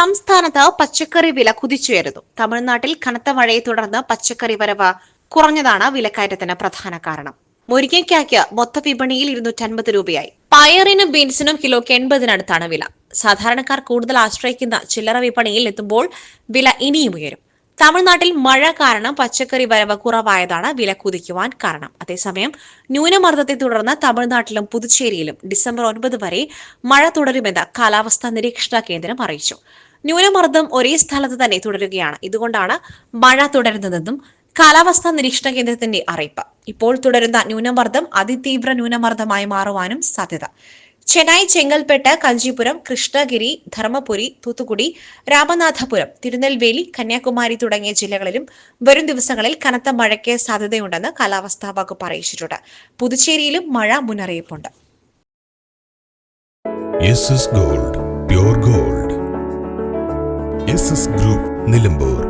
സംസ്ഥാനത്ത് പച്ചക്കറി വില കുതിച്ചുയരുന്നു. തമിഴ്നാട്ടിൽ കനത്ത മഴയെ തുടർന്ന് പച്ചക്കറി വരവ് കുറഞ്ഞതാണ് വിലക്കയറ്റത്തിന് പ്രധാന കാരണം. മുരിങ്ങയ്ക്കായ്ക്ക് മൊത്ത വിപണിയിൽ 250 രൂപയായി. പയറിനും ബീൻസിനും കിലോയ്ക്ക് 80-നടുത്താണ് വില. സാധാരണക്കാർ കൂടുതൽ ആശ്രയിക്കുന്ന ചില്ലറ വിപണിയിൽ എത്തുമ്പോൾ വില ഇനിയും ഉയരും. തമിഴ്നാട്ടിൽ മഴ കാരണം പച്ചക്കറി വരവ് കുറവായതാണ് വില കുതിക്കുവാൻ കാരണം. അതേസമയം ന്യൂനമർദ്ദത്തെ തുടർന്ന് തമിഴ്നാട്ടിലും പുതുച്ചേരിയിലും ഡിസംബർ 9 വരെ മഴ തുടരുമെന്ന് കാലാവസ്ഥാ നിരീക്ഷണ കേന്ദ്രം അറിയിച്ചു. ന്യൂനമർദ്ദം ഒരേ സ്ഥലത്ത് തന്നെ തുടരുകയാണ്. ഇതുകൊണ്ടാണ് മഴ തുടരുന്നതെന്നും കാലാവസ്ഥാ നിരീക്ഷണ കേന്ദ്രത്തിന്റെ അറിയിപ്പ്. ഇപ്പോൾ തുടരുന്ന ന്യൂനമർദ്ദം അതിതീവ്ര ന്യൂനമർദ്ദമായി മാറുവാനും സാധ്യത. ചെന്നൈ, ചെങ്കൽപ്പെട്ട്, കഞ്ചിപുരം, കൃഷ്ണഗിരി, ധർമ്മപുരി, തൂത്തുക്കുടി, രാമനാഥപുരം, തിരുനെൽവേലി, കന്യാകുമാരി തുടങ്ങിയ ജില്ലകളിലും വരും ദിവസങ്ങളിൽ കനത്ത മഴയ്ക്ക് സാധ്യതയുണ്ടെന്ന് കാലാവസ്ഥാ വകുപ്പ് അറിയിച്ചിട്ടുണ്ട്. പുതുച്ചേരിയിലും മഴ മുന്നറിയിപ്പുണ്ട്. Gold, pure gold. Group Nilambur.